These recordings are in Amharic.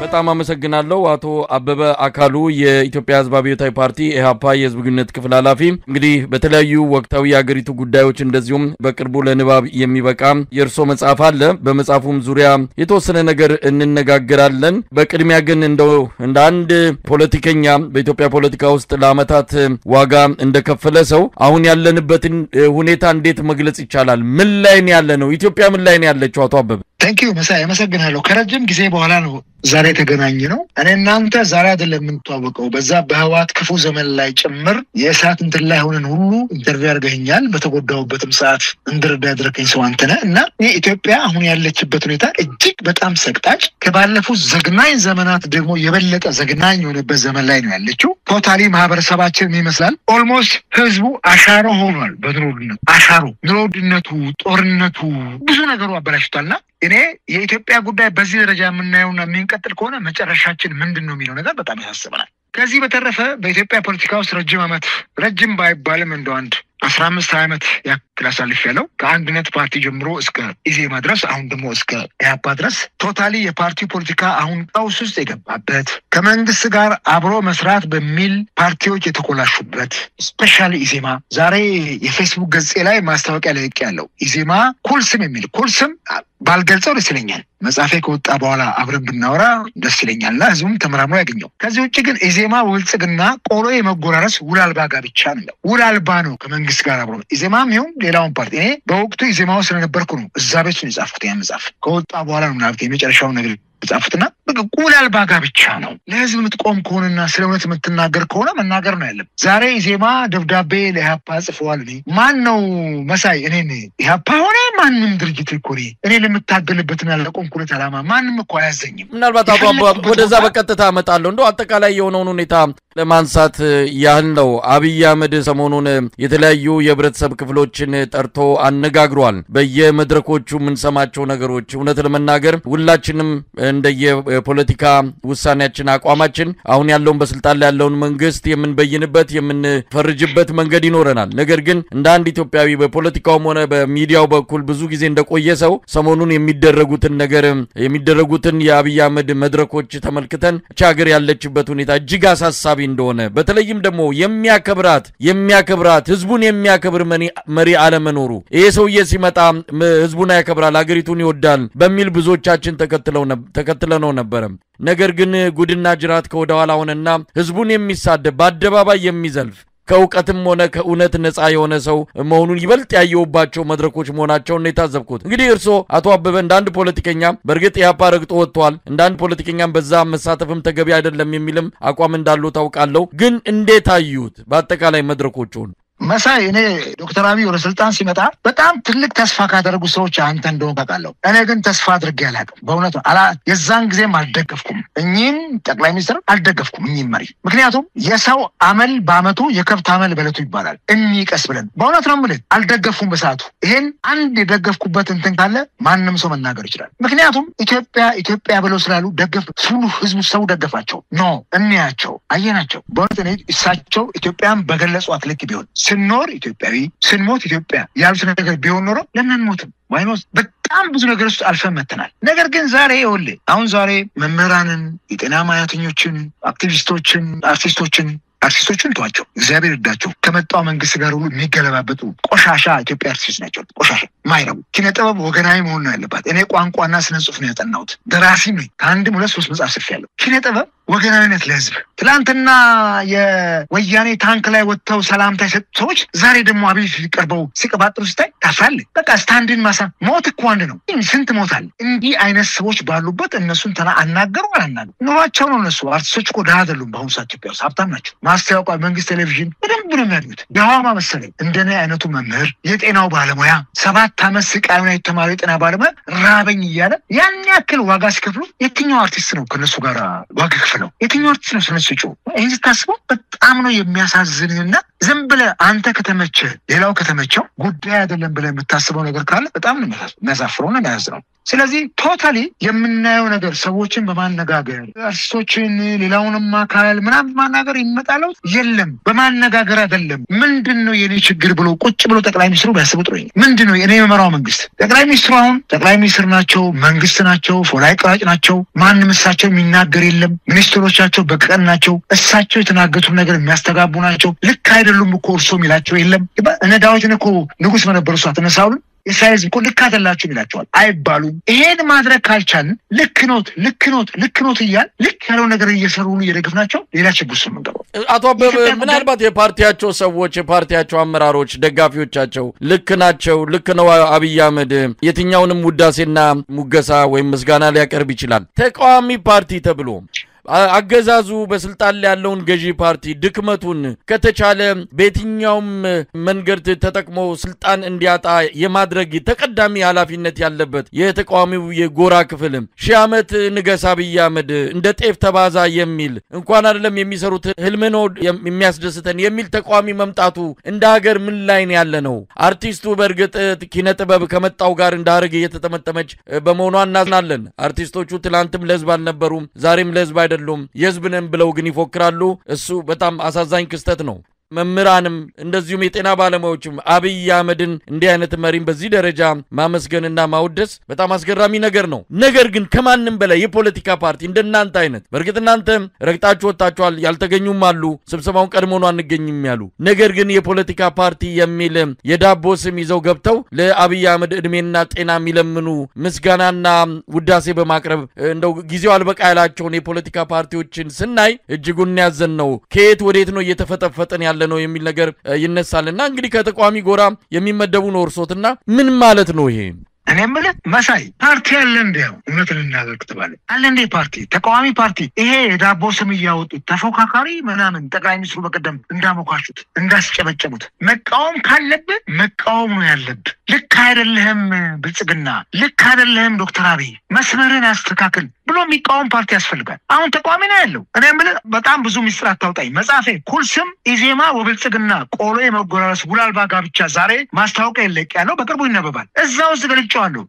በጣም አመሰግናለሁ አቶ አበበ አካሉ የኢትዮጵያ ሕዝብ አብዮታዊ ፓርቲ ኢህአፓ የሕዝብ ግንኙነት ክፍል ኃላፊ። እንግዲህ በተለያዩ ወቅታዊ የሀገሪቱ ጉዳዮች እንደዚሁም በቅርቡ ለንባብ የሚበቃ የርሶ መጽሐፍ አለ። በመጽሐፉም ዙሪያ የተወሰነ ነገር እንነጋገራለን። በቅድሚያ ግን እንደው እንደ አንድ ፖለቲከኛ በኢትዮጵያ ፖለቲካ ውስጥ ለዓመታት ዋጋ እንደከፈለ ሰው አሁን ያለንበትን ሁኔታ እንዴት መግለጽ ይቻላል? ምን ላይ ነው ያለነው? ኢትዮጵያ ምን ላይ ነው ያለችው? አቶ አበበ Thank you መሳይ አመሰግናለሁ። ከረጅም ጊዜ በኋላ ነው ዛሬ ተገናኘ ነው። እኔ እናንተ ዛሬ አይደለም የምንተዋወቀው በዛ በህዋት ክፉ ዘመን ላይ ጭምር የእሳት እንትን ላይ ሆነን ሁሉ ኢንተርቪው አድርገኛል። በተጎዳውበትም ሰዓት እንድረዳ ያደረከኝ ሰው አንተ ነህ እና ኢትዮጵያ አሁን ያለችበት ሁኔታ እጅግ በጣም ሰቅጣጭ ከባለፉት ዘግናኝ ዘመናት ደግሞ የበለጠ ዘግናኝ የሆነበት ዘመን ላይ ነው ያለችው። ቶታሊ ማህበረሰባችን ይመስላል ኦልሞስት ህዝቡ አሻሮ ሆኗል። በኑሮ ውድነቱ አሻሮ ኑሮ ውድነቱ ጦርነቱ ብዙ ነገሩ አበላሽቷልና እኔ የኢትዮጵያ ጉዳይ በዚህ ደረጃ የምናየውና የሚንቀጥል ከሆነ መጨረሻችን ምንድነው የሚለው ነገር በጣም ያሳስበናል። ከዚህ በተረፈ በኢትዮጵያ ፖለቲካ ውስጥ ረጅም ባይባልም እንደው አንድ 15 ዓመት ያክል አሳልፌያለሁ። ከአንድነት ፓርቲ ጀምሮ እስከ ኢዜማ ድረስ አሁን ደግሞ እስከ ኢህአፓ ድረስ ቶታሊ የፓርቲው ፖለቲካ አሁን ቀውስ ውስጥ የገባበት ከመንግስት ጋር አብሮ መስራት በሚል ፓርቲዎች የተኮላሹበት ስፔሻሊ ኢዜማ ዛሬ የፌስቡክ ገጼ ላይ ማስታወቂያ ለቅቄያለሁ። ኢዜማ ኩልስም የሚል ኩልስም ባልገልጸው ደስ ይለኛል። መጽሐፌ ከወጣ በኋላ አብረን ብናወራ ደስ ይለኛልና ህዝቡም ተመራምሮ ያገኘው። ከዚህ ውጭ ግን ኢዜማ ውልጽግና ቆሎ የመጎራረስ ውል አልባ ጋብቻ ነው። ውል አልባ ነው ከመንግስት ጋር አብሮ ኢዜማም ይሁን ሌላውን ፓርቲ። እኔ በወቅቱ ኢዜማው ስለነበርኩ ነው እዛ ቤት ነው የጻፍኩት። ያ መጽሐፍ ከወጣ በኋላ ነው ማለት የመጨረሻው ነገር ጻፍኩትና ውል አልባ ጋብቻ ነው። ለህዝብ የምትቆም ከሆነና ስለ እውነት የምትናገር ከሆነ መናገር ነው ያለብህ። ዛሬ ኢዜማ ደብዳቤ ለኢህአፓ ጽፈዋል። ማን ነው መሳይ? እኔ ኢህአፓ ሆነ ማንም ድርጅት እኮ እኔ ለምታገልበትና ለቆምኩለት ዓላማ ማንም እኮ አያዘኝም። ምናልባት አቶ አበበ ወደዛ በቀጥታ አመጣለሁ። እንደው አጠቃላይ የሆነውን ሁኔታ ለማንሳት ያህል ነው። አብይ አህመድ ሰሞኑን የተለያዩ የህብረተሰብ ክፍሎችን ጠርቶ አነጋግሯል። በየመድረኮቹ የምንሰማቸው ነገሮች እውነት ለመናገር ሁላችንም እንደየፖለቲካ ውሳኔያችን አቋማችን አሁን ያለውን በስልጣን ላይ ያለውን መንግስት የምንበይንበት የምንፈርጅበት መንገድ ይኖረናል። ነገር ግን እንደ አንድ ኢትዮጵያዊ በፖለቲካውም ሆነ በሚዲያው በኩል ብዙ ጊዜ እንደቆየ ሰው ሰሞኑን የሚደረጉትን የአብይ አህመድ መድረኮች ተመልክተን ሀገር ያለችበት ሁኔታ እጅግ አሳሳቢ እንደሆነ በተለይም ደግሞ የሚያከብራት ህዝቡን የሚያከብር መሪ አለመኖሩ ይሄ ሰውዬ ሲመጣ ህዝቡን ያከብራል ሀገሪቱን ይወዳል በሚል ብዙዎቻችን ተከትለነው ነበር። ነገር ግን ጉድና ጅራት ከወደኋላ ሆነና ህዝቡን የሚሳደብ በአደባባይ የሚዘልፍ ከውቀትም ሆነ ከእውነት ነፃ የሆነ ሰው መሆኑን ይበልጥ ያየውባቸው መድረኮች መሆናቸውን ነው የታዘብኩት። እንግዲህ እርሶ አቶ አበበ እንዳንድ ፖለቲከኛ በእርግጥ ኢህአፓ ረግጦ ወጥቷል፣ እንዳንድ ፖለቲከኛም በዛ መሳተፍም ተገቢ አይደለም የሚልም አቋም እንዳለው ታውቃለሁ። ግን እንዴት አዩት በአጠቃላይ መድረኮቹን? መሳይ እኔ ዶክተር አብይ ወደ ስልጣን ሲመጣ በጣም ትልቅ ተስፋ ካደረጉ ሰዎች አንተ እንደሆነ ታውቃለህ። እኔ ግን ተስፋ አድርጌ አላውቅም። በእውነቱ የዛን ጊዜም አልደገፍኩም። እኚህን ጠቅላይ ሚኒስትር አልደገፍኩም እኚህን መሪ። ምክንያቱም የሰው አመል በአመቱ የከብት አመል በለቱ ይባላል። ቀስ ብለን በእውነት ነው የምልህ አልደገፍኩም በሰዓቱ። ይሄን አንድ የደገፍኩበት እንትን ካለ ማንም ሰው መናገር ይችላል። ምክንያቱም ኢትዮጵያ ብለው ስላሉ ሁሉ ህዝቡ ሰው ደገፋቸው ነው እንያቸው አየናቸው። በእውነት እኔ እሳቸው ኢትዮጵያን በገለጿት ልክ ቢሆን ስንኖር ኢትዮጵያዊ ስንሞት ኢትዮጵያ ያሉት ነገር ቢሆን ኖሮ ለምን አንሞትም? ዋይኖስ በጣም ብዙ ነገር ውስጥ አልፈን መተናል። ነገር ግን ዛሬ መምህራንን፣ የጤና ሙያተኞችን፣ አክቲቪስቶችን፣ አርቲስቶችን ተዋቸው፣ እግዚአብሔር ይርዳቸው። ከመጣው መንግስት ጋር ሁሉ የሚገለባበጡ ቆሻሻ ኢትዮጵያ አርቲስቶች ናቸው። ቆሻሻ ማይረቡ። ኪነ ጥበብ ወገናዊ መሆን ነው ያለባት። እኔ ቋንቋና ስነ ጽሁፍ ነው ያጠናሁት። ደራሲ ነኝ። ከአንድም 2-3 መጽሐፍ ጽፌያለሁ። ኪነ ጥበብ ወገናዊነት ለህዝብ። ትላንትና የወያኔ ታንክ ላይ ወጥተው ሰላምታ የሰጡ ሰዎች ዛሬ ደግሞ አብይ ቀርበው ሲቀባጥሩ ስታይ ታፍራለህ። በቃ ስታንድን ሞት እኮ አንድ ነው። ስንት ሞት አለ። እንዲህ አይነት ሰዎች ባሉበት እነሱን አናገሩ ኑሯቸው ነው። እነሱ አርቲስቶች እኮ ድሃ አይደሉም። በአሁኑ ሰዓት ኢትዮጵያ ውስጥ ሀብታም ናቸው። ማስታወቂያ መንግስት ቴሌቪዥን በደንብ ነው የሚያድጉት። የሐዋማ መሰለኝ እንደኔ አይነቱ መምህር የጤናው ባለሙያ 7 ዓመት ስቃዩን የተማረው የጤና ባለሙያ ራበኝ እያለ ያን ያክል ዋጋ ሲከፍሉ የትኛው አርቲስት ነው ከነሱ ጋር ዋጋ ከፍለው? የትኛው አርቲስት ነው ስለነሱ ጮህ? ይህን ስታስበው በጣም ነው የሚያሳዝንና ዝም ብለህ አንተ ከተመቸህ ሌላው ከተመቸው ጉዳይ አይደለም ብለህ የምታስበው ነገር ካለ በጣም ነው የሚያሳፍረውና የሚያሳዝነው። ስለዚህ ቶታሊ የምናየው ነገር ሰዎችን በማነጋገር አርቲስቶችን ሌላውንም አካል ምናምን ማናገር ይመጣለው የለም በማነጋገር አይደለም ምንድነው የኔ ችግር ብሎ ቁጭ ብሎ ጠቅላይ ሚኒስትሩ ቢያስቡ ጥሩ ምንድነው የኔ መመራው መንግስት ጠቅላይ ሚኒስትሩ አሁን ጠቅላይ ሚኒስትር ናቸው መንግስት ናቸው ፎላይ ቀራጭ ናቸው ማንም እሳቸው የሚናገር የለም ሚኒስትሮቻቸው በቀን ናቸው እሳቸው የተናገሩት ነገር የሚያስተጋቡ ናቸው ልክ አይደሉም እኮ እርሶ የሚላቸው የለም እነ ዳዊትን እኮ ንጉስ መነበሩ ሷተነ ሳውል ኢሳይዝ እኮ ልክ አይደላችሁ ይላቸዋል አይባሉም ይሄን ማድረግ ካልቻልን ልክ ኖት ይያል ልክ ያለው ነገር እየሰሩ ነው እየደግፍናቸው ሌላ ችግር ነው መንገሩ አቶ አበበ ምናልባት የፓርቲያቸው ሰዎች የፓርቲያቸው አመራሮች ደጋፊዎቻቸው ልክ ነው አብይ አህመድ የትኛውንም ውዳሴና ሙገሳ ወይም ምስጋና ሊያቀርብ ይችላል ተቃዋሚ ፓርቲ ተብሎ አገዛዙ በስልጣን ላይ ያለውን ገዢ ፓርቲ ድክመቱን ከተቻለ በየትኛውም መንገድ ተጠቅሞ ስልጣን እንዲያጣ የማድረግ ተቀዳሚ ኃላፊነት ያለበት የተቃዋሚው የጎራ ክፍል ሺህ ዓመት ንገስ አብይ አህመድ እንደ ጤፍ ተባዛ የሚል እንኳን አይደለም የሚሰሩት ህልምኖ የሚያስደስተን የሚል ተቃዋሚ መምጣቱ እንደ ሀገር ምን ላይ ነው ያለ ነው አርቲስቱ በርግጥ ኪነ ጥበብ ከመጣው ጋር እንዳርግ እየተጠመጠመች በመሆኗ እናዝናለን አርቲስቶቹ ትላንትም ለህዝብ አልነበሩም ዛሬም ለህዝብ የህዝብንም ብለው ግን ይፎክራሉ እሱ በጣም አሳዛኝ ክስተት ነው መምራንም እንደዚሁም የጤና ባለሙያዎችም አብይ አህመድን እንዲህ አይነት መሪም በዚህ ደረጃ ማመስገንና ማውደስ በጣም አስገራሚ ነገር ነው ነገር ግን ከማንንም በላይ የፖለቲካ ፓርቲ እንደናንተ አይነት በርግጥ እናንተ ረግጣችሁ ወጣችኋል ያልተገኙም አሉ ስብሰባውን ቀድሞ ነው አንገኝም ያሉ ነገር ግን የፖለቲካ ፓርቲ የሚል የዳቦ ስም ይዘው ገብተው ለአብይ አህመድ እድሜና ጤና የሚለምኑ ምስጋናና ውዳሴ በማቅረብ እንደው ጊዜው አልበቃ ያላቸውን የፖለቲካ ፓርቲዎችን ስናይ እጅጉን ያዘን ነው ከየት ወዴት ነው እየተፈጠፈጠን ነው የሚል ነገር ይነሳልና እንግዲህ ከተቋሚ ጎራ የሚመደቡ ነው እርሶትና ምን ማለት ነው ይሄ እኔ ማለት መሳይ ፓርቲ አለ እንደው እውነትን እናገር ተባለ አለ እንደ ፓርቲ ተቃዋሚ ፓርቲ ይሄ የዳቦ ስም ያወጡት ተፎካካሪ ምናምን ጠቅላይ ሚኒስትሩ በቀደም እንዳሞካሹት እንዳስጨበጨቡት መቃወም ካለበት መቃወም ነው ያለበት ልክ አይደለም ብልጽግና ልክ አይደለም ዶክተር አብይ መስመርን አስተካክል ብሎ የሚቃወም ፓርቲ ያስፈልጋል አሁን ተቃዋሚ ነው ያለው እኔ ማለት በጣም ብዙ ሚስጥር አታውጣኝ መጻፌ ኩልስም ኢዜማ ወብልጽግና ቆሎ የመጎራረስ ጉላልባ ጋብቻ ዛሬ ማስታወቂያ ይለቅ ያለው በቅርቡ ይነበባል እዛው ዝገልጫዋለሁ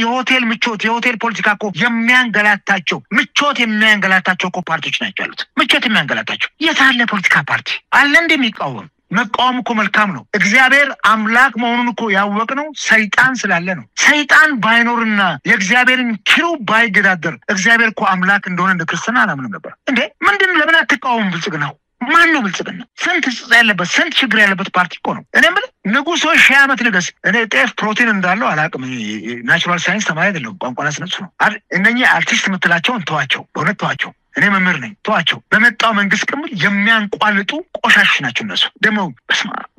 የሆቴል ምቾት የሆቴል ፖለቲካ እኮ የሚያንገላታቸው ምቾት የሚያንገላታቸው እኮ ፓርቲዎች ናቸው ያሉት ምቾት የሚያንገላታቸው የታለ ፖለቲካ ፓርቲ አለ እንደሚቃወም መቃወም እኮ መልካም ነው እግዚአብሔር አምላክ መሆኑን እኮ ያወቅነው ሰይጣን ስላለ ነው ሰይጣን ባይኖርና የእግዚአብሔርን ኪሩ ባይገዳደር እግዚአብሔር እኮ አምላክ እንደሆነ እንደ ክርስቲያን አላምንም ነበር እንዴ ምንድነው ለምን አትቃወም ብልጽግናው ማን ነው ብልጽግና ስንት ያለበት ስንት ችግር ያለበት ፓርቲ እኮ ነው እኔ ማለት ንጉሶ ሺህ ዓመት ንገስ እኔ ጤፍ ፕሮቲን እንዳለው አላቅም ናቹራል ሳይንስ ተማሪ አይደለም ቋንቋና ስነሱ ነው እነኚህ አርቲስት የምትላቸውን ተዋቸው በእውነት ተዋቸው እኔ መምህር ነኝ ተዋቸው በመጣው መንግስት ቅምል የሚያንቋልጡ ቆሻሽ ናቸው እነሱ ደግሞ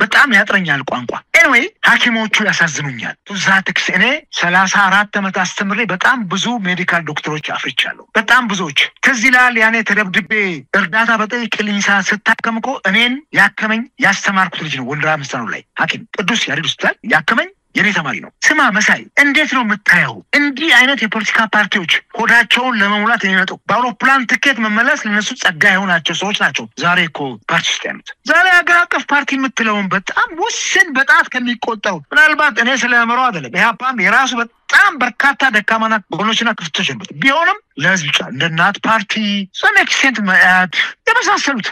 በጣም ያጥረኛል ቋንቋ ኤኒዌይ ሐኪሞቹ ያሳዝኑኛል ቱዛትክስ እኔ 34 ዓመት አስተምሬ በጣም ብዙ ሜዲካል ዶክተሮች አፍርቻለሁ በጣም ብዙዎች ከዚህ ላይ ያኔ ተደብድቤ እርዳታ በጠይቅልኝ ስታከምኮ እኔን ያከመኝ ያስተማርኩት ልጅ ነው ወንድራ ምስተኑ ላይ ሐኪም ቅዱስ ያሬድ ሆስፒታል ያከመኝ የኔ ተማሪ ነው ስማ መሳይ እንዴት ነው የምታየው እንዲህ አይነት የፖለቲካ ፓርቲዎች ሆዳቸውን ለመሙላት የሚመጡ በአውሮፕላን ትኬት መመለስ ለነሱ ጸጋ የሆናቸው ሰዎች ናቸው ዛሬ እኮ ፓርቲ ውስጥ ያሉት ዛሬ ሀገር አቀፍ ፓርቲ የምትለውን በጣም ውስን በጣት ከሚቆጠሩ ምናልባት እኔ ስለመረው አይደለም ኢህአፓም የራሱ በጣም በርካታ ደካማና ጎኖችና ክፍተቶች አሉት ቢሆንም ለህዝብ ብቻ እንደናት ፓርቲ some extent ማያት የመሳሰሉት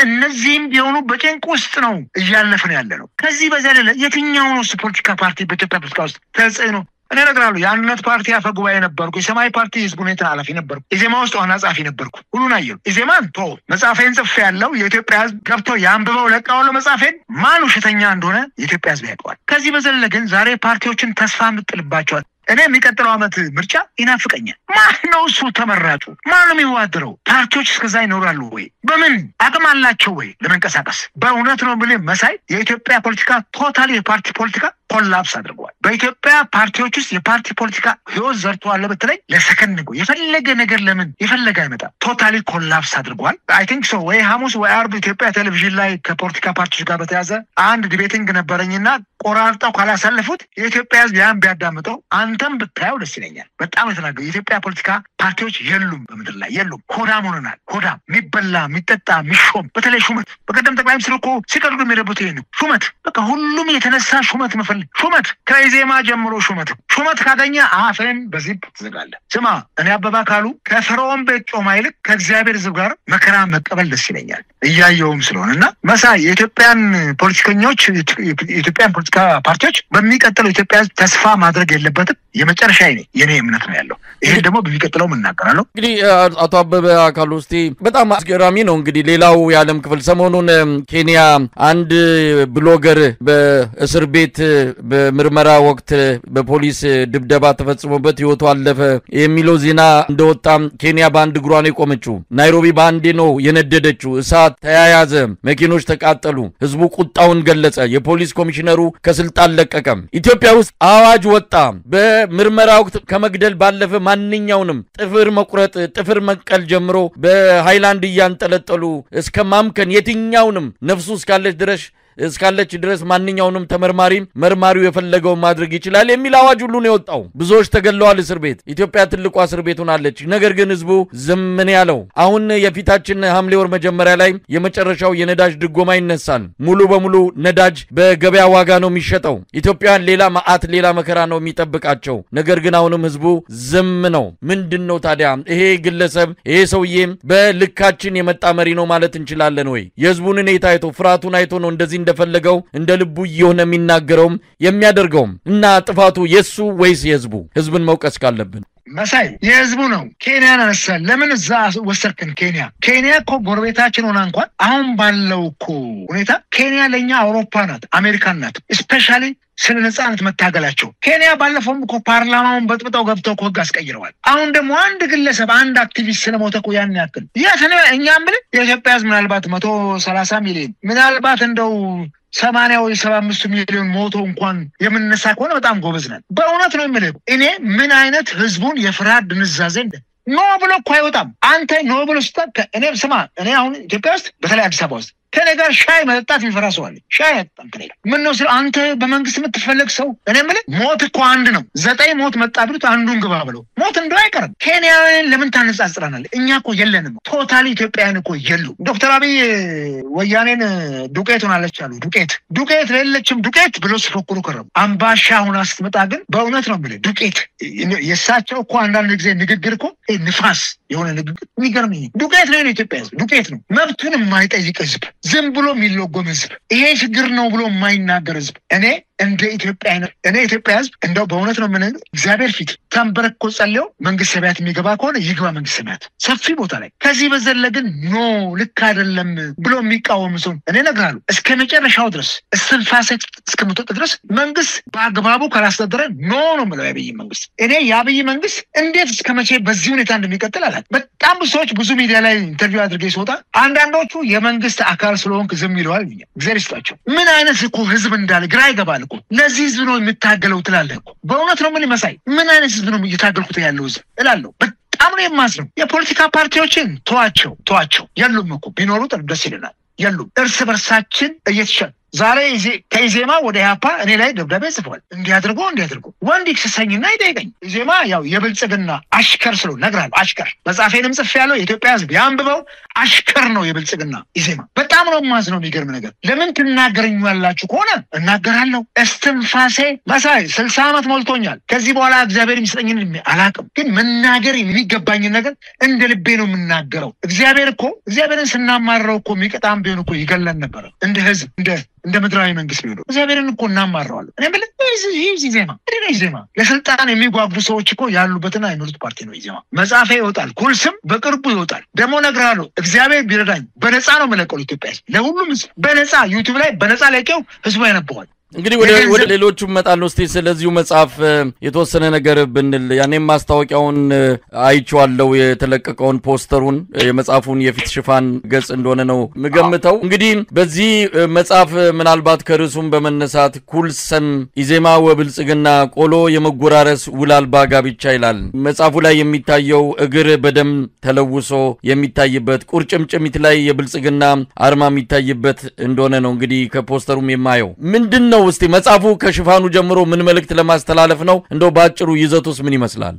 እነዚህም ቢሆኑ በጭንቅ ውስጥ ነው እያለፈን ያለ ነው ከዚህ በዘለለ የትኛው ነው ፖለቲካ ፓርቲ በኢትዮጵያ ፖለቲካ ውስጥ ተጽዕኖ እኔ እነግራለሁ የአንድነት ፓርቲ አፈጉባኤ ነበርኩ የሰማይ ፓርቲ ህዝብ ሁኔታ ኃላፊ ነበርኩ ኢዜማ ውስጥ ዋና ጸሐፊ ነበርኩ ሁሉን አየሁ ኢዜማን መጽሐፌን ጽፌያለሁ የኢትዮጵያ ህዝብ ገብቶ ያንብበው ለቃው ለመጽሐፌን ማን ውሸተኛ እንደሆነ የኢትዮጵያ ህዝብ ያውቀዋል ከዚህ በዘለለ ግን ዛሬ ፓርቲዎችን ተስፋ ምጥልባቸዋል እኔ የሚቀጥለው ዓመት ምርጫ ይናፍቀኛል ማን ነው እሱ ተመራጩ ማን ነው የሚዋደረው ፓርቲዎች እስከዛ ይኖራሉ ወይ በምን አቅም አላቸው ወይ ለመንቀሳቀስ በእውነት ነው ብለ መሳይ የኢትዮጵያ ፖለቲካ ቶታሊ የፓርቲ ፖለቲካ ኮላፕስ አድርጓል በኢትዮጵያ ፓርቲዎች ውስጥ የፓርቲ ፖለቲካ ህይወት ዘርቷል በተለይ ለሰከንድ ነው የፈለገ ነገር ለምን የፈለገ አይመጣ ቶታሊ ኮላፕስ አድርጓል አይ ቲንክ ሶ ወይ ሐሙስ ወይ አርብ ኢትዮጵያ ቴሌቪዥን ላይ ከፖለቲካ ፓርቲዎች ጋር በተያዘ አንድ ዲቤቲንግ ነበረኝና ቆራርጠው ካላሳለፉት የኢትዮጵያ ህዝብ ያን ቢያዳምጠው አንተም ብታየው ደስ ይለኛል በጣም የተናገሩ የኢትዮጵያ ፖለቲካ ፓርቲዎች የሉም በምድር ላይ የሉም። ሆዳም ሆነናል። ሆዳም የሚበላ የሚጠጣ የሚሾም በተለይ ሹመት በቀደም ጠቅላይ ሚኒስትሩ እኮ ሲቀርቡ የሚረቡት ይሄ ነው። ሹመት በቃ ሁሉም የተነሳ ሹመት መፈልግ ሹመት ከኢዜማ ጀምሮ ሹመት ካገኘ አፍን በዚህ ትዘጋለህ። ስማ እኔ አበባ ካሉ ከፈርዖን ቤት ጮማ ይልቅ ከእግዚአብሔር ሕዝብ ጋር መከራ መቀበል ደስ ይለኛል እያየውም ስለሆነና መሳይ የኢትዮጵያን ፖለቲከኞች የኢትዮጵያን ፖለቲካ ፓርቲዎች በሚቀጥለው ኢትዮጵያ ተስፋ ማድረግ የለበትም። የመጨረሻ የኔ እምነት ነው ያለው። ይሄ ደግሞ በሚቀጥለው እናገራለሁ። እንግዲህ አቶ አበበ አካሉ እስቲ በጣም አስገራሚ ነው። እንግዲህ ሌላው የዓለም ክፍል ሰሞኑን ኬንያ አንድ ብሎገር በእስር ቤት በምርመራ ወቅት በፖሊስ ድብደባ ተፈጽሞበት ህይወቱ አለፈ የሚለው ዜና እንደወጣ ኬንያ በአንድ እግሯ ነው የቆመችው። ናይሮቢ በአንዴ ነው የነደደችው። እሳት ተያያዘ፣ መኪኖች ተቃጠሉ፣ ህዝቡ ቁጣውን ገለጸ፣ የፖሊስ ኮሚሽነሩ ከስልጣን ለቀቀ። ኢትዮጵያ ውስጥ አዋጅ ወጣ። በምርመራ ወቅት ከመግደል ባለፈ ማንኛውንም ጥፍር መቁረጥ፣ ጥፍር መንቀል ጀምሮ በሃይላንድ እያንጠለጠሉ እስከ ማምከን የትኛውንም ነፍሱ እስካለች ድረስ ማንኛውንም መርማሪው የፈለገው ማድረግ ይችላል የሚል አዋጅ ሁሉ ነው የወጣው። ብዙዎች ተገለዋል እስር ቤት። ኢትዮጵያ ትልቋ እስር ቤት ሆናለች። ነገር ግን ህዝቡ ዝም ነው ያለው። አሁን የፊታችን ሐምሌ ወር መጀመሪያ ላይ የመጨረሻው የነዳጅ ድጎማ ይነሳል። ሙሉ በሙሉ ነዳጅ በገበያ ዋጋ ነው የሚሸጠው። ኢትዮጵያን ሌላ መከራ ነው የሚጠብቃቸው። ነገር ግን አሁንም ህዝቡ ዝም ነው። ምንድነው ታዲያ ይሄ ግለሰብ ይሄ ሰውዬ በልካችን የመጣ መሪ ነው ማለት እንችላለን ወይ? የህዝቡን ሁኔታ አይቶ ፍርሃቱን አይቶ ነው እንደዚህ እንደፈለገው እንደ ልቡ እየሆነ የሚናገረውም የሚያደርገውም? እና ጥፋቱ የሱ ወይስ የህዝቡ? ህዝብን መውቀስ ካለብን መሳይ የህዝቡ ነው። ኬንያን አነሳን። ለምን እዛ ወሰድከን? ኬንያ እኮ ጎረቤታችን ሆና እንኳን አሁን ባለው እኮ ሁኔታ ኬንያ ለኛ አውሮፓ ናት፣ አሜሪካን ናት። ስፔሻሊ ስለ ነጻነት መታገላቸው ኬንያ ባለፈውም እኮ ፓርላማውን በጥብጠው ገብተው እኮ ህግ አስቀይረዋል። አሁን ደግሞ አንድ ግለሰብ አንድ አክቲቪስት ስለሞተ እኮ ያን ያክል እኛም ብለን የኢትዮጵያ ህዝብ ምናልባት 130 ሚሊዮን ምናልባት እንደው 80 ወይ 75 ሚሊዮን ሞቶ እንኳን የምንነሳ ከሆነ በጣም ጎበዝ ነን። በእውነት ነው የምልህ። እኔ ምን አይነት ህዝቡን የፍርሃት ድንዛዜ ኖ ብሎ እኮ አይወጣም። አንተ ኖ ብሎ ስታከ እኔ አሁን ኢትዮጵያ ውስጥ በተለይ አዲስ አበባ ውስጥ ከኔ ጋር ሻይ መጠጣት የሚፈራ ሰው አለ። ሻይ አጣም ከኔ ጋር ምን ነው አንተ በመንግስት የምትፈልግ ሰው እኔ የምልህ ሞት እኮ አንድ ነው። 9 ሞት መጣ ብሉት አንዱን ግባ ብለው ሞት እንደው አይቀርም። ኬንያውያን ለምን ታነጻጽራናል? እኛ እኮ የለንም። ቶታሊ ኢትዮጵያውያን እኮ የሉ። ዶክተር አብይ ወያኔን ዱቄት ሆናለች አሉ። ዱቄት የለችም ዱቄት ብሎ ሲፎክሩ ከረሙ። አምባሻ ሆና ስትመጣ ግን በእውነት ነው የምልህ ዱቄት የሳቸው እኮ አንዳንድ ጊዜ ንግግር እኮ ንፋስ የሆነ ንግግር የሚገርም ዱቄት ነው። ኢትዮጵያ ህዝብ ዱቄት ነው። መብቱን የማይጠይቅ ህዝብ፣ ዝም ብሎ የሚለጎም ህዝብ፣ ይሄ ችግር ነው ብሎ የማይናገር ህዝብ። እኔ ኢትዮጵያ ህዝብ እንደው በእውነት ነው ምን እግዚአብሔር ፊት ተንበረኮ ጸልዮ መንግስት ሰማያት የሚገባ ከሆነ ይግባ መንግስት ሰማያት ሰፊ ቦታ ላይ። ከዚህ በዘለ ግን ኖ ልክ አይደለም ብሎ የሚቃወም ሰው እኔ እነግርሃለሁ እስከ መጨረሻው ድረስ እስትንፋሴት እስከምትወጥ ድረስ መንግስት በአግባቡ ካላስተዳደረ ኖ ነው የምለው የአብይ መንግስት። እኔ የአብይ መንግስት እንዴት እስከ መቼ በዚህ ሁኔታ እንደሚቀጥል አላውቅም። በጣም ብዙ ሰዎች ብዙ ሚዲያ ላይ ኢንተርቪው አድርጌ ሲወጣ አንዳንዶቹ የመንግስት አካል ስለሆንክ ዝም ይለዋል። እግዚአብሔር ይስጣቸው። ምን አይነት እኮ ህዝብ እንዳለ ግራ ይገባል። ለዚህ ህዝብ ነው የምታገለው ትላለህ እኮ። በእውነት ነው ምን መሳይ ምን አይነት ህዝብ ነው እየታገልኩት ያለው ህዝብ እላለሁ። በጣም ነው የማዝነው። የፖለቲካ ፓርቲዎችን ተዋቸው የሉም እኮ ቢኖሩ ደስ ይለናል። የሉም። እርስ በርሳችን እየተሻለ ዛሬ ከኢዜማ ወደ ኢህአፓ እኔ ላይ ደብዳቤ ጽፏል። እንዲያድርጎ ወንድ ይክሰሰኝና ይጠይቀኝ። ኢዜማ ያው የብልጽግና አሽከር ስለው ነግራለሁ። አሽከር መጽሐፌንም ጽፌያለሁ። የኢትዮጵያ ህዝብ ያንብበው። አሽከር ነው የብልጽግና ኢዜማ። በጣም ነው የማዝነው። የሚገርም ነገር ለምን ትናገረኛላችሁ ከሆነ እናገራለሁ። እስትንፋሴ መሳይ 60 ዓመት ሞልቶኛል። ከዚህ በኋላ እግዚአብሔር የሚሰጠኝን አላውቅም፣ ግን መናገር የሚገባኝን ነገር እንደ ልቤ ነው የምናገረው። እግዚአብሔርን ስናማረው እኮ የሚቀጣም ቢሆን እኮ ይገለን ነበረ እንደ ህዝብ እንደ ምድራዊ መንግስት ቢሆን እግዚአብሔርን እኮ እናማረዋለን። እኔ ብለ ኢዜማ ለስልጣን የሚጓጉ ሰዎች እኮ ያሉበትና አይመሩት ፓርቲ ነው ኢዜማ። መጽሐፌ ይወጣል፣ ኩልስም በቅርቡ ይወጣል። ደግሞ እነግርሃለሁ እግዚአብሔር ቢረዳኝ በነፃ ነው የምለቀው። ኢትዮጵያ ለሁሉም ህዝብ በነፃ ዩቲዩብ ላይ በነፃ ለቀው ህዝቡ ያነበዋል። እንግዲህ ወደ ሌሎቹ መጣለው። እስቲ ስለዚሁ መጽሐፍ የተወሰነ ነገር ብንል ያኔም ማስታወቂያውን አይቼዋለሁ። የተለቀቀውን ፖስተሩን የመጽሐፉን የፊት ሽፋን ገጽ እንደሆነ ነው ምገምተው። እንግዲህ በዚህ መጽሐፍ ምናልባት ከርሱም በመነሳት ኩልሰም ኢዜማ ወብልጽግና ቆሎ የመጎራረስ ውላልባ ጋብቻ ይላል። መጽሐፉ ላይ የሚታየው እግር በደም ተለውሶ የሚታይበት ቁርጭምጭሚት ላይ የብልጽግና አርማ የሚታይበት እንደሆነ ነው እንግዲህ ከፖስተሩም የማየው። ምንድነው እስቲ መጽሐፉ ከሽፋኑ ጀምሮ ምን መልእክት ለማስተላለፍ ነው? እንደው ባጭሩ ይዘቱስ ምን ይመስላል?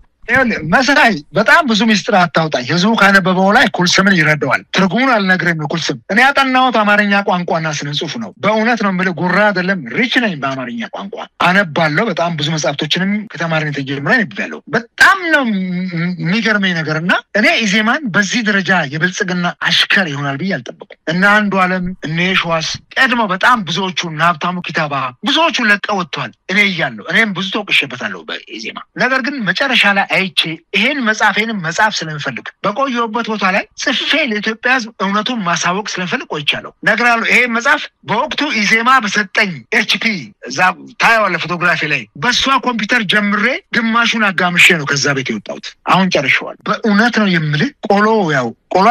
መሳይ በጣም ብዙ ሚስጥር አታውጣኝ ህዝቡ ካነበበው ላይ ኩልስምን ይረዳዋል ትርጉሙን አልነግርም ኩልስም እኔ ያጠናሁት አማርኛ ቋንቋና ስነ ጽሁፍ ነው በእውነት ነው የምልህ ጉራ አይደለም ሪች ነኝ በአማርኛ ቋንቋ አነባለሁ በጣም ብዙ መጽሐፍቶችንም ከተማሪነት ጀምሮ አነብያለሁ በጣም ነው የሚገርመኝ ነገርና እኔ ኢዜማን በዚህ ደረጃ የብልጽግና አሽከር ይሆናል ብዬ አልጠበቅኩም እና አንዱ ዓለም እኔ ሸዋስ ቀድሞ በጣም ብዙዎቹ ሀብታሙ ኪታባ ብዙዎቹ ለቀው ወጥቷል እኔ እያለሁ እኔም ብዙ ተወቅሼበታለሁ በኢዜማ ነገር ግን መጨረሻ ላይ አይቼ ይሄን መጽሐፍ ስለምፈልግ በቆየሁበት ቦታ ላይ ጽፌ ለኢትዮጵያ እውነቱን ማሳወቅ ስለምፈልግ ቆይቻለሁ ነገራለሁ ይሄ መጽሐፍ በወቅቱ ኢዜማ በሰጠኝ ኤችፒ ታየዋለህ ፎቶግራፊ ላይ በሷ ኮምፒውተር ጀምሬ ግማሹን አጋምሼ ነው ከዛ ቤት የወጣሁት አሁን ጨርሼዋል በእውነት ነው የምልህ ቆሎ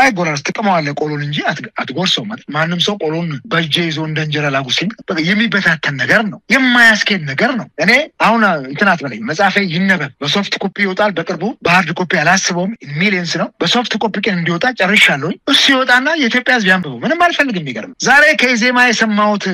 አይጎራስ ተቀማዋለህ ቆሎን እንጂ አትጎርሰው ማንም ሰው ቆሎን በእጄ ይዞ እንደ እንጀራ ላጉሲም የሚበታተን ነገር ነው የማያስኬድ ነገር ነው እኔ አሁን እንትናት በላይ መጽሐፌ ይነበብ በሶፍት ኮፒ ይወጣል በቅርቡ በሃርድ ኮፒ አላስበውም ሚሊየንስ ነው በሶፍት ኮፒ ግን እንዲወጣ ጨርሻለሁ እሱ ይወጣና የኢትዮጵያ ህዝብ ያንብበው ምንም አልፈልግም ይገርም ዛሬ ከኢዜማ የሰማሁት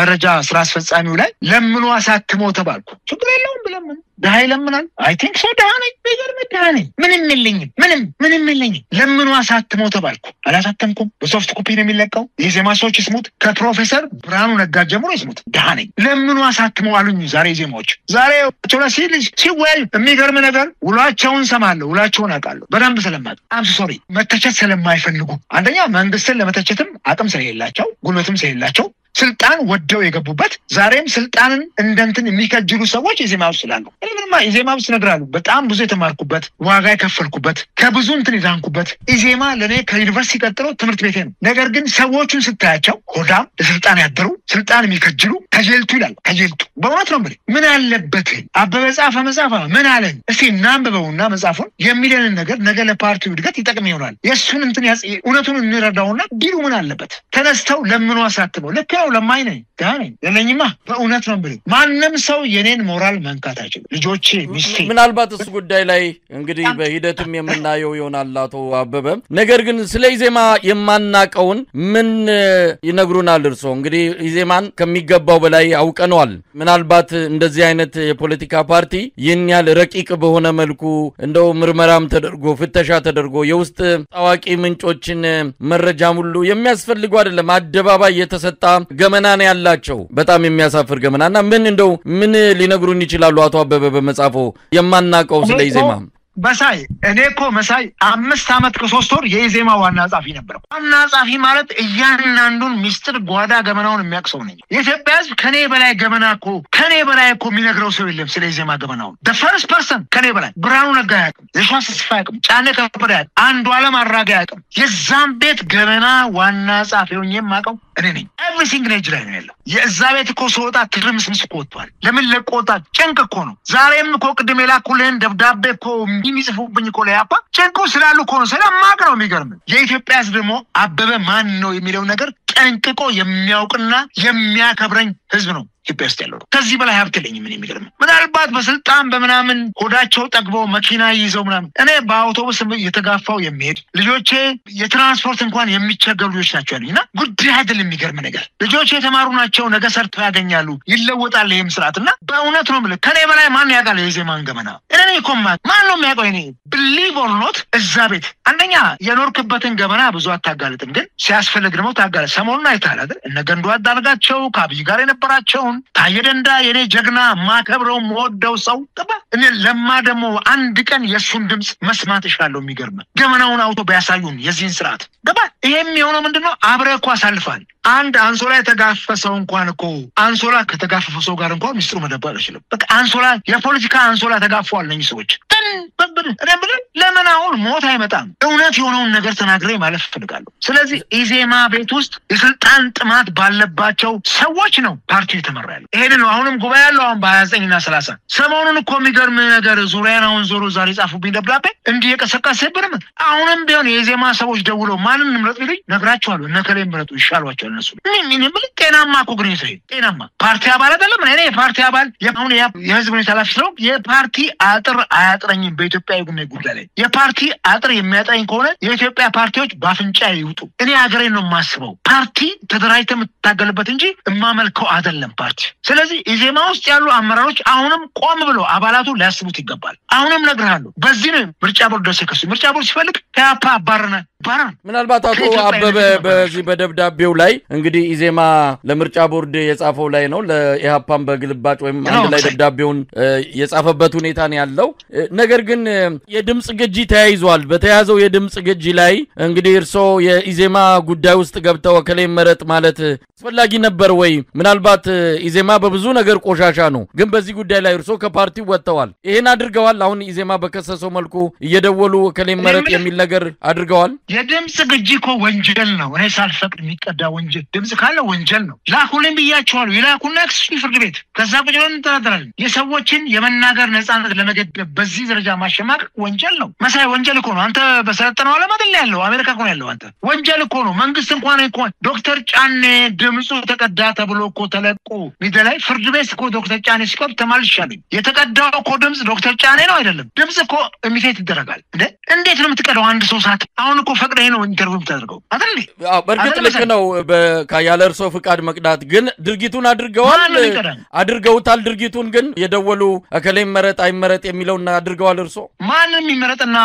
መረጃ ስራ አስፈጻሚው ላይ ለምኑ አሳትሞ ተባልኩ ችግር የለውም ብለምን ደሃይ ለምናል አይ ቲንክ ሶ ደሃነኝ በይገርም ደሃነኝ ምንም የለኝም ለምኑ አሳትሞ ተባልኩ አላሳተምኩም በሶፍት ኮፒ ነው የሚለቀው የኢዜማ ሰዎች ይስሙት ከፕሮፌሰር ብርሃኑ ነጋ ጀምሮ ይስሙት ደሃነኝ ለምኑ አሳትሞ አሉኝ ዛሬ ኢዜማዎች ዛሬ ሲወያዩ የሚገርም ነገር ውሏቸውን ሰማለሁ ውሏቸውን አውቃለሁ በደንብ ስለማውቅ አም ሶሪ መተቸት ስለማይፈልጉ አንደኛ መንግስትን ለመተቸትም አቅም ስለሌላቸው ጉልበትም ስለሌላቸው ስልጣን ወደው የገቡበት ዛሬም ስልጣንን እንደንትን የሚከጅሉ ሰዎች ኢዜማ ውስጥ ስላሉ እኔማ ኢዜማ ውስጥ ነግራሉ በጣም ብዙ የተማርኩበት ዋጋ የከፈልኩበት ከብዙ እንትን ይዛንኩበት ኢዜማ ለኔ ከዩኒቨርሲቲ ቀጥሎ ትምህርት ቤቴ ነው ነገር ግን ሰዎቹን ስታያቸው ሆዳም ለስልጣን ያደሩ ስልጣን የሚከጅሉ ከጀልቱ ይላል ከጀልቱ በእውነት ነው ምን አለበት አበበ ጻፈ መጻፍ ምን አለን እስቲ እናንብበውና መጻፉን የሚለንን ነገር ነገ ለፓርቲው እድገት ይጠቅም ይሆናል የሱን እንትን እውነቱን እንረዳውና ቢሉ ምን አለበት ተነስተው ለምኑ አሳትመው ለከው ለማይነኝ ጋኔ ለነኝማ በእውነት ነው ብለ ማንንም ሰው የኔን ሞራል መንካት አይችልም ልጆቼ ሚስቴ ምናልባት እሱ ጉዳይ ላይ እንግዲህ በሂደትም የምናየው ይሆናል አቶ አበበ ነገር ግን ስለ ኢዜማ የማናቀውን ምን ይነግሩናል እርሶ እንግዲህ ኢዜማን ከሚገባው በላይ አውቀነዋል ምናልባት እንደዚህ አይነት የፖለቲካ ፓርቲ ይህን ረቂቅ በሆነ መልኩ እንደው ምርመራም ተደርጎ ፍተሻ ተደርጎ የውስጥ ታዋቂ ምንጮችን መረጃ ሁሉ የሚያስፈልገው አይደለም አደባባይ የተሰጣ ገመና ነው ያላቸው በጣም የሚያሳፍር ገመናና ምን ሊነግሩን ይችላሉ አቶ አበበ በመጻፎ የማናቀው ስለ ኢዜማ በሳይ እኔ እኮ መሳይ 5 አመት ከ3 ወር የኢዜማ ዋና ጻፊ ነበር ዋና ጻፊ ማለት እያንዳንዱን ሚስጥር ጓዳ ገመናውን የሚያቅሰው ነኝ የኢትዮጵያ ህዝብ ከኔ በላይ ገመና እኮ የሚነግረው ሰው የለም ስለ ኢዜማ ገመናው the first person ከኔ በላይ ብርሃኑ ነጋ ያቅም የሻስ ስፋቅም ጫኔ ከበደ አንዱ ዓለም አራጋ ያቅም የዛም ቤት ገመና ዋና ጻፊ ሆኜ ማቀው እኔ ነኝ everything ነጅ ላይ ነው ያለው የዛ ቤት እኮ ሰውጣ ትርምስምስ እኮ ወጥቷል ለምን ለቆጣ ጭንቅ እኮ ነው ዛሬም እኮ ቅድም የላኩልን ደብዳቤ እኮ የሚጽፉብኝ እኮ ለያፓ ጭንቁ ስላሉ እኮ ነው ስለማቅ ነው የሚገርም የኢትዮጵያ ህዝብ ደግሞ አበበ ማን ነው የሚለው ነገር ጠንቅቆ የሚያውቅና የሚያከብረኝ ህዝብ ነው ኢትዮጵያ ውስጥ ያለው ከዚህ በላይ ሀብት የለኝም ምን የሚገርም ምናልባት በስልጣን በመናምን ሆዳቸው ጠግበው መኪና ይዘው ምናምን እኔ በአውቶቡስ የተጋፋው የሚሄድ ልጆቼ የትራንስፖርት እንኳን የሚቸገሩ ልጆች ናቸው ያሉኝና ጉዳይ አይደለም የሚገርም ነገር ልጆቼ የተማሩ ናቸው ነገ ሰርተው ያገኛሉ ይለወጣል ይሄም ስርዓትና በእውነት ነው ማለት ከኔ በላይ ማን ያውቃል የኢዜማን ገመና እኔ እኮ ማን ነው የሚያውቀው እኔ believe or not እዛ ቤት አንደኛ የኖርክበትን ገመና ብዙ አታጋልጥም ግን ሲያስፈልግ ደግሞ ታጋለ ሰሞኑን አይታል አይደል እነ ገንዱ አዳርጋቸው ከአብይ ጋር የነበራቸው ታየደንዳ የኔ ጀግና ማከብረው ሞደው ሰው ተባ እኔ ለማ ደሞ አንድ ቀን የሱን ድምጽ መስማት ይሻለው የሚገርም ገመናውን አውቶ ቢያሳዩን የዚህን ስርዓት ተባ ይሄም የሆነው ምንድነው አብረኩ አሳልፋል አንድ አንሶላ የተጋፈሰው እንኳን እኮ አንሶላ ከተጋፈፈው ሰው ጋር እንኳን ሚስጥሩ መደበቅ አይችልም በቃ አንሶላ የፖለቲካ አንሶላ ተጋፈዋል ነኝ ሰዎች ለምን አሁን ሞት አይመጣም እውነት የሆነውን ነገር ተናግሬ ማለፍ ፈልጋለሁ ስለዚህ ኢዜማ ቤት ውስጥ የስልጣን ጥማት ባለባቸው ሰዎች ነው ፓርቲው ተመራለ ይሄን ነው አሁንም ጉባኤ ያለው አሁን በ29 እና 30 ሰሞኑን እኮ የሚገርም ነገር ዙሪያውን ዞሮ ዛሬ ጻፉብኝ ደብዳቤ እንዲህ የቀሰቀሰ ብርም አሁንም ቢሆን የኢዜማ ሰዎች ደውለው ማንን ምረጥ ቢሉኝ ነግራቸዋለሁ ነከሌ ምረጡ ይሻሏቸዋል ለነሱ ምን ጤናማ እኮ ግንኙነት ነው ጤናማ ፓርቲ አባል አይደለም እኔ የፓርቲ አባል የአሁን የህዝብ ሁኔታ ኃላፊ ነው የፓርቲ አጥር አያጥረኝም በኢትዮጵያ ጉዳይ ላይ የፓርቲ አጥር የሚያጥረኝ ከሆነ የኢትዮጵያ ፓርቲዎች ባፍንጫ ይውጡ እኔ ሀገሬን ነው የማስበው ፓርቲ ተደራጅተህ የምታገልበት እንጂ እማመልከው አይደለም ፓርቲ ስለዚህ ኢዜማ ውስጥ ያሉ አመራሮች አሁንም ቆም ብሎ አባላቱ ሊያስቡት ይገባል አሁንም ነግርሃለሁ በዚህ ነው ምርጫ ቦርድ ደሰከሱ ምርጫ ቦርድ ሲፈልግ ከአፓ አባረና ምናልባት አቶ አበበ በዚህ በደብዳቤው ላይ እንግዲህ ኢዜማ ለምርጫ ቦርድ የጻፈው ላይ ነው ለኢሃፓም በግልባጭ ወይም አንድ ላይ ደብዳቤውን የጻፈበት ሁኔታ ነው ያለው ነገር ግን የድምጽ ግጂ ተያይዟል በተያዘው የድምጽ ግጂ ላይ እንግዲህ እርሶ የኢዜማ ጉዳይ ውስጥ ገብተው ከላይ መረጥ ማለት አስፈላጊ ነበር ወይ ምናልባት ኢዜማ በብዙ ነገር ቆሻሻ ነው ግን በዚህ ጉዳይ ላይ እርሶ ከፓርቲው ወጥተዋል ይሄን አድርገዋል አሁን ኢዜማ በከሰሰው መልኩ እየደወሉ ከላይ መረጥ የሚል ነገር አድርገዋል የድምጽ ግጂ እኮ ወንጀል ነው እኔ ሳልፈቅድ የሚቀዳ ወንጀል ድምጽ ካለ ወንጀል ነው ላኩልኝ ብያቸዋለሁ ይላኩና ፍርድ ቤት ከዛ ቁጭለን ተራደራለን የሰዎችን የመናገር ነፃነት ለመገደብ በዚህ ደረጃ ማሸማቅ ወንጀል ነው መሳይ ወንጀል እኮ ነው አንተ በሰለጠነው ዓለም አይደል ያለው አሜሪካ እኮ ነው ያለው አንተ ወንጀል እኮ ነው መንግስት እንኳን ዶክተር ጫኔ ድምጹ ተቀዳ ተብሎ እኮ ተለቆ ሚደላይ ፍርድ ቤት እኮ ዶክተር ጫኔ ሲቆም ተማልሻለኝ የተቀዳው እኮ ድምጽ ዶክተር ጫኔ ነው አይደለም ድምጽ እኮ ኢሚቴት ይደረጋል እንዴት ነው የምትቀዳው አንድ ሰው ሰዓት አሁን እኮ ፈቅደህ ነው ኢንተርቪው ተደርገው አይደል በርግጥ ልክ ነው ያለ እርሶ ፍቃድ መቅዳት ግን ድርጊቱን አድርገውታል ድርጊቱን ግን የደወሉ አከለም መረጥ አይመረጥ የሚለውና አድርገዋል እርሶ ማንንም ይመረጥና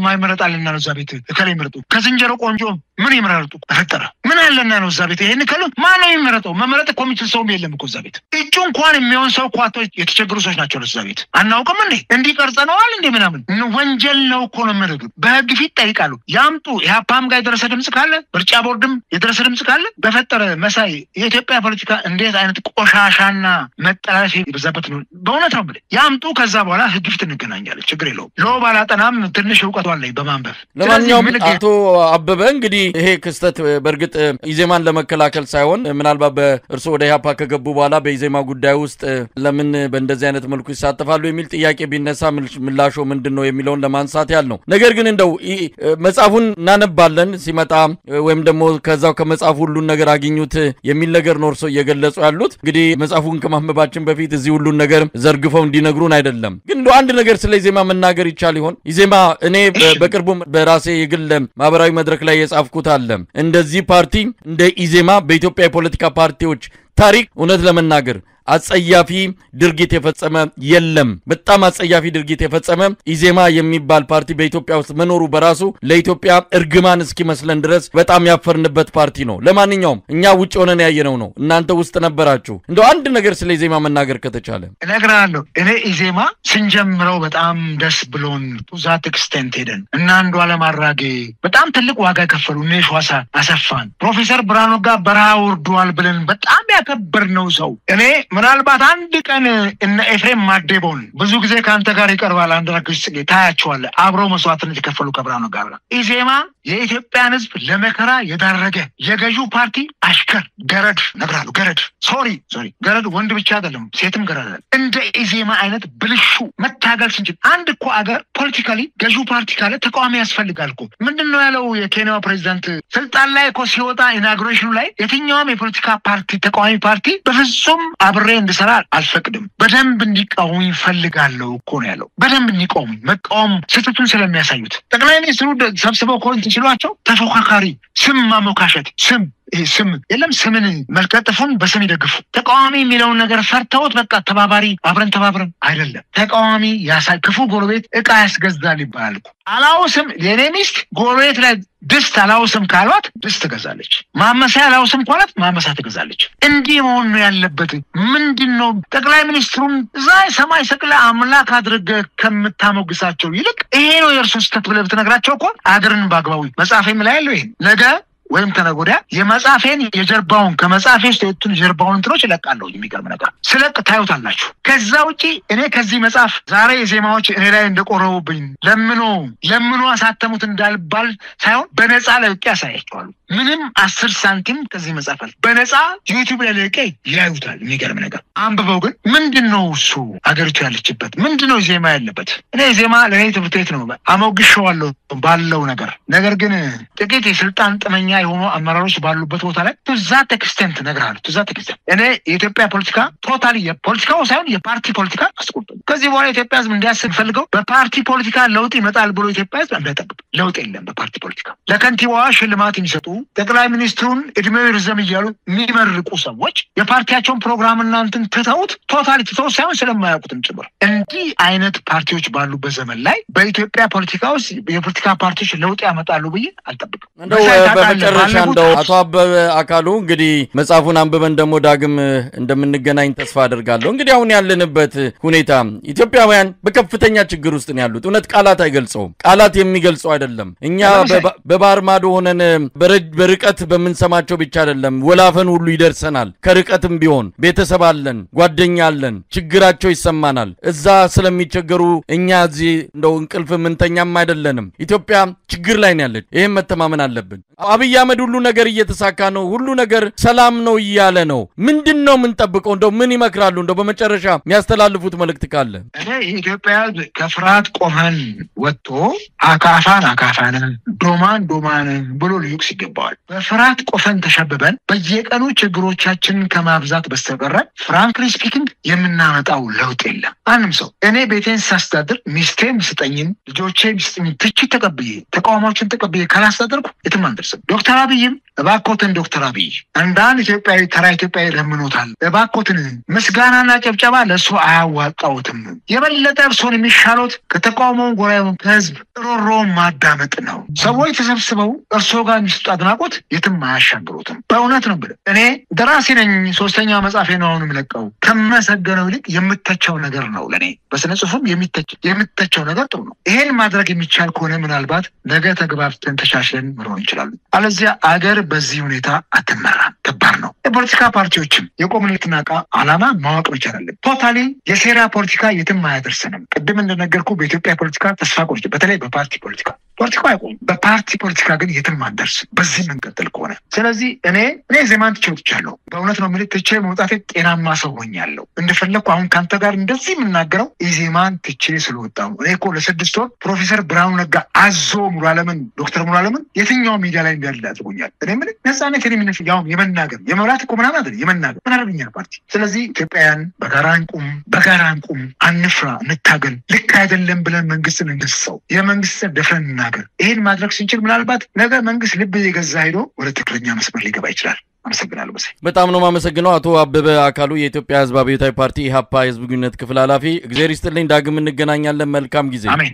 ማይመረጣልና ነው ዛቤት አከለም መረጡ ከዝንጀሮ ቆንጆ ምን ይመረጡ ፈጠረ ምን አለና ነው ዛቤት ይሄን ከሉ ማን ነው ይመረጠው መመረጥ ኮሚቴ ሰው የለም እኮ ዛቤት እጁ እንኳን የሚሆን ሰው ቋቶ የተቸገሩ ሰዎች ናቸው ዛቤት አናውቅም እንዴ እንዲቀርጸነዋል እንዴ ምናምን ወንጀል ነው እኮ ነው መረዱ በህግ ፊት ጠይቃሉ ያምጡ ያፓም ጋር ደረሰ ድምጽ ካለ ምርጫ ቦርድም የደረሰ ድምጽ ካለ በፈጠረ መሳይ የኢትዮጵያ ፖለቲካ እንዴት አይነት ቆሻሻና መጠላፊ ይበዛበት ነው በእውነት ነው ብለ ያምጡ ከዛ በኋላ ህግ ፊት እንገናኛለን ችግር የለው ባላጠናም ትንሽ ዕውቀቱ አለኝ በማንበብ ለማንኛውም አቶ አበበ እንግዲህ ይሄ ክስተት በርግጥ ኢዜማን ለመከላከል ሳይሆን ምናልባት በእርሶ ወደ ኢሃፓ ከገቡ በኋላ በኢዜማ ጉዳይ ውስጥ ለምን በእንደዚህ አይነት መልኩ ይሳተፋሉ የሚል ጥያቄ ቢነሳ ምላሾ ምንድነው የሚለውን ለማንሳት ያል ነው ነገር ግን እንደው መጽሐፉን እናነባለን ሲመጣ ወይም ደግሞ ከዛው ከመጽሐፉ ሁሉ ነገር አግኙት የሚል ነገር ነው እርሶ እየገለጹ ያሉት እንግዲህ መጽሐፉን ከማንበባችን በፊት እዚህ ሁሉ ነገር ዘርግፈው እንዲነግሩን አይደለም ግን አንድ ነገር ስለ ኢዜማ መናገር ይቻል ይሆን ኢዜማ እኔ በቅርቡ በራሴ የግል ማህበራዊ መድረክ ላይ የጻፍኩት አለ እንደዚህ ፓርቲ እንደ ኢዜማ በኢትዮጵያ የፖለቲካ ፓርቲዎች ታሪክ እውነት ለመናገር አጸያፊ ድርጊት የፈጸመ የለም በጣም አጸያፊ ድርጊት የፈጸመ ኢዜማ የሚባል ፓርቲ በኢትዮጵያ ውስጥ መኖሩ በራሱ ለኢትዮጵያ እርግማን እስኪመስለን ድረስ በጣም ያፈርንበት ፓርቲ ነው ለማንኛውም እኛ ውጭ ሆነን ያየነው ነው እናንተ ውስጥ ነበራችሁ እንደው አንድ ነገር ስለ ኢዜማ መናገር ከተቻለ እነግራለሁ እኔ ኢዜማ ስንጀምረው በጣም ደስ ብሎን ዛት ኤክስቴንት ሄደን እና አንዱ አለማራጌ በጣም ትልቅ ዋጋ ከፈሉ ነሽዋሳ አሰፋን ፕሮፌሰር ብርሃኑ ጋር በረሃ ወርዷል ብለን በጣም ያከበርነው ሰው እኔ ምናልባት አንድ ቀን እነ ኤፍሬም ማዴቦን ብዙ ጊዜ ካንተ ጋር ይቀርባል አንድ ረክስ ታያቸዋል አብሮ መስዋዕትነት የከፈሉ ከብርሃኑ ጋር ኢዜማ የኢትዮጵያን ህዝብ ለመከራ የዳረገ የገዢው ፓርቲ አሽከር ገረድ ነግራሉ ገረድ ሶሪ ገረድ ወንድ ብቻ አይደለም ሴትም ገረድ እንደ ኢዜማ አይነት ብልሹ መታገል ሲንጭ አንድ እኮ አገር ፖለቲካሊ ገዢው ፓርቲ ካለ ተቃዋሚ ያስፈልጋል እኮ ምንድነው ያለው የኬንያው ፕሬዝዳንት ስልጣን ላይ እኮ ሲወጣ ኢናጉሬሽኑ ላይ የትኛውም የፖለቲካ ፓርቲ ተቃዋሚ ፓርቲ በፍጹም አብሬ እንድሰራ አልፈቅድም በደንብ እንዲቃወሙ ይፈልጋለሁ እኮ ነው ያለው በደንብ እንዲቆሙ መቃወም ስህተቱን ስለሚያሳዩት ጠቅላይ ሚኒስትሩ ሰብስበው ኮንት ሲሏቸው ተፎካካሪ ስም ማሞካሸት ስም የለም ስምን መልከጥፉን በስም ይደግፉ ተቃዋሚ የሚለውን ነገር ፈርተውት በቃ ተባባሪ አብረን አይደለም ተቃዋሚ ያሳክፉ ጎረቤት ዕቃ ያስገዛል ይባላል አላውስም የኔ ሚስት ጎረቤት ላይ ድስት አላውስም ካሏት ድስት ትገዛለች ማመሳያ አላውስም ካሏት ማመሳያ ትገዛለች እንዲህ መሆን ነው ያለበት ምንድነው ጠቅላይ ሚኒስትሩን ዛይ ሰማይ ሰቅለ አምላክ አድርገ ከምታሞግሳቸው ይልቅ ይሄ ነው የእርሱ ስተት ብለህ ብትነግራቸው እኮ አገርን ባግባው መጻፈም ላይ ያለው ይሄ ነገ ወይም ተነጎዳ የመጻፈን የጀርባውን ከመጻፈ ስቴቱን ጀርባውን እንትሮች ይለቃሉ የሚገርም ነገር ስለቅ ታዩታላችሁ ከዛ ውጪ እኔ ከዚህ መጻፍ ዛሬ ዜማዎች እኔ ላይ እንደቆረቡብኝ ለምኖ አሳተሙት እንዳልባል ሳይሆን በነፃ ለቅ ያሳያቸዋል ምንም 10 ሳንቲም ከዚህ መጻፈል በነፃ ዩቲዩብ ላይ ለቀይ ያዩታል። የሚገርም ነገር አንብበው ግን ምንድነው እሱ አገሪቱ ያለችበት ምንድነው ዜማ ያለበት? እኔ ዜማ ለኔ ትምህርት ቤት ነው አሞግሸዋለሁ ባለው ነገር ግን ጥቂት የስልጣን ጥመኛ የሆኑ አመራሮች ባሉበት ቦታ ላይ ትዛት ኤክስቴንት ነግራለሁ። ትዛት ኤክስቴንት እኔ የኢትዮጵያ ፖለቲካ ቶታሊ የፖለቲካው ሳይሆን የፓርቲ ፖለቲካ አስቆጥቶ ከዚህ በኋላ ኢትዮጵያ ህዝብ እንዲያስብ ፈልገው በፓርቲ ፖለቲካ ለውጥ ይመጣል ብሎ ኢትዮጵያ ህዝብ እንዳይጠብቅ። ለውጥ የለም በፓርቲ ፖለቲካ። ለከንቲባዋ ሽልማት የሚሰጡ ጠቅላይ ሚኒስትሩን እድሜው ይርዘም እያሉ የሚመርቁ ሰዎች የፓርቲያቸውን ፕሮግራምና እንትን ትተውት ቶታሊ ትተውት ሳይሆን ስለማያውቁትም ጭምር እንዲህ አይነት ፓርቲዎች ባሉበት ዘመን ላይ በኢትዮጵያ ፖለቲካ ውስጥ የፖለቲካ ፓርቲዎች ለውጥ ያመጣሉ ብዬ አልጠብቅም። እንደው በመጨረሻ እንደው አቶ አበበ አካሉ እንግዲህ መጽሐፉን አንብበን ደግሞ ዳግም እንደምንገናኝ ተስፋ አደርጋለሁ። እንግዲህ አሁን ያለንበት ሁኔታ ኢትዮጵያውያን በከፍተኛ ችግር ውስጥ ነው ያሉት። እውነት ቃላት አይገልጸውም። ቃላት የሚገልጸው አይደለም። እኛ በባህር ማዶ ሆነን በርቀት በመንሰማቸው ብቻ አይደለም ወላፈን ሁሉ ይደርሰናል። ከርቀትም ቢሆን ቤተሰብ አለን፣ ጓደኛ አለን፣ ችግራቸው ይሰማናል። እዛ ስለሚቸገሩ እኛ እዚህ እንደው እንቅልፍ ምንተኛም አይደለንም። ኢትዮጵያ ችግር ላይ ነው ያለች። ይሄን መተማመን አለብን። አብይ አህመድ ሁሉ ነገር እየተሳካ ነው፣ ሁሉ ነገር ሰላም ነው እያለ ነው። ምንድነው የምንጠብቀው? እንደው ምን ይመክራሉ? እንደው በመጨረሻ የሚያስተላልፉት መልእክት ካለ? እኔ ኢትዮጵያ ከፍርሃት ቆመን ወጥቶ አካፋን ዶማን ብሎ ሊዩክስ ይገባዋል። በፍርሃት ቆፈን ተሸብበን በየቀኑ ችግሮቻችንን ከማብዛት በስተቀር ፍራንክሊ ስፒኪንግ የምናመጣው ለውጥ የለም። ማንም ሰው እኔ ቤቴን ሳስተዳድር ሚስቴም ስጠኝን ልጆቼ ሚስጥኝ ትችት ተቀብዬ ተቃውሞችን ተቀብዬ ካላስተዳደርኩ የትም አንደርስም። ዶክተር አብይም እባኮትን ዶክተር አብይ አንዳንድ ኢትዮጵያዊ ተራ ኢትዮጵያዊ ለምኖታል። እባኮትን ምስጋናና ጨብጨባ ለሱ አያዋጣውትም። የበለጠ እርሶን የሚሻሉት ከተቃውሞው ጎራውን ከህዝብ ሮሮን ማዳመጥ ነው። ሰዎች ተሰብስበው እርሶ ጋር የሚሰጡ አድናቆት የትም አያሻግሩትም። በእውነት ነው ብለ እኔ ደራሲ ነኝ። 3ኛ መጽሐፌ ነው አሁን የምለቀው። ከመሰገነው ይልቅ የምተቸው ነገር ነው ለኔ። በስነ ጽሁፍም የምተቸው ነገር ጥሩ ነው። ይሄን ማድረግ የሚቻል ከሆነ ምናልባት ነገ ተግባብተን ተሻሽለን መሆን እንችላለን። አለዚያ አገር በዚህ ሁኔታ አትመራም። ከባድ ነው። የፖለቲካ ፓርቲዎችም የቆሙለትን ዓላማ ማወቅ መቻል አለብን። ቶታሊ የሴራ ፖለቲካ የትም አያደርሰንም። ቅድም እንደነገርኩ በኢትዮጵያ ፖለቲካ ተስፋ ቆርጬ በተለይ በፓርቲ ፖለቲካ አይቆም። በፓርቲ ፖለቲካ ግን የትም አንደርስም በዚህ መንቀጥል ከሆነ። ስለዚህ እኔ ዜማን ትቼ ወጥቻለሁ። በእውነት ነው የምልህ። ትቼ መውጣቴ ጤናማ ሰው ሆኛለሁ። እንደፈለኩ አሁን ካንተ ጋር እንደዚህ የምናገረው ዜማን ትቼ ስለወጣሁ። እኔ እኮ ለ6 ወር ፕሮፌሰር ብርሃኑ ነጋ አዞ ዶክተር ሙሉ ዓለምን የትኛው ሚዲያ ላይ እንዳለ አድርጎኛል። እኔ ምን ነፃነት ያው የመናገር የመብላት እኮ ምናምን አይደል የመናገር ምን አደረገኛል ፓርቲ። ስለዚህ ኢትዮጵያውያን በጋራ እንቁም፣ አንፍራ፣ እንታገል። ልክ አይደለም ብለን መንግስትን እንገስጸው። የመንግስት ደፍረን እናገር። ይሄን ማድረግ ስንችል ምናልባት ነገ መንግስት ልብ የገዛ ሄዶ ወደ ትክክለኛ መስመር ሊገባ ይችላል። አመሰግናለሁ። በጣም ነው የማመሰግነው አቶ አበበ አካሉ የኢትዮጵያ ህዝብ አብዮታዊ ፓርቲ ኢህአፓ የህዝብ ግንኙነት ክፍል ኃላፊ። እግዚአብሔር ይስጥልኝ። ዳግም እንገናኛለን። መልካም ጊዜ። አሜን።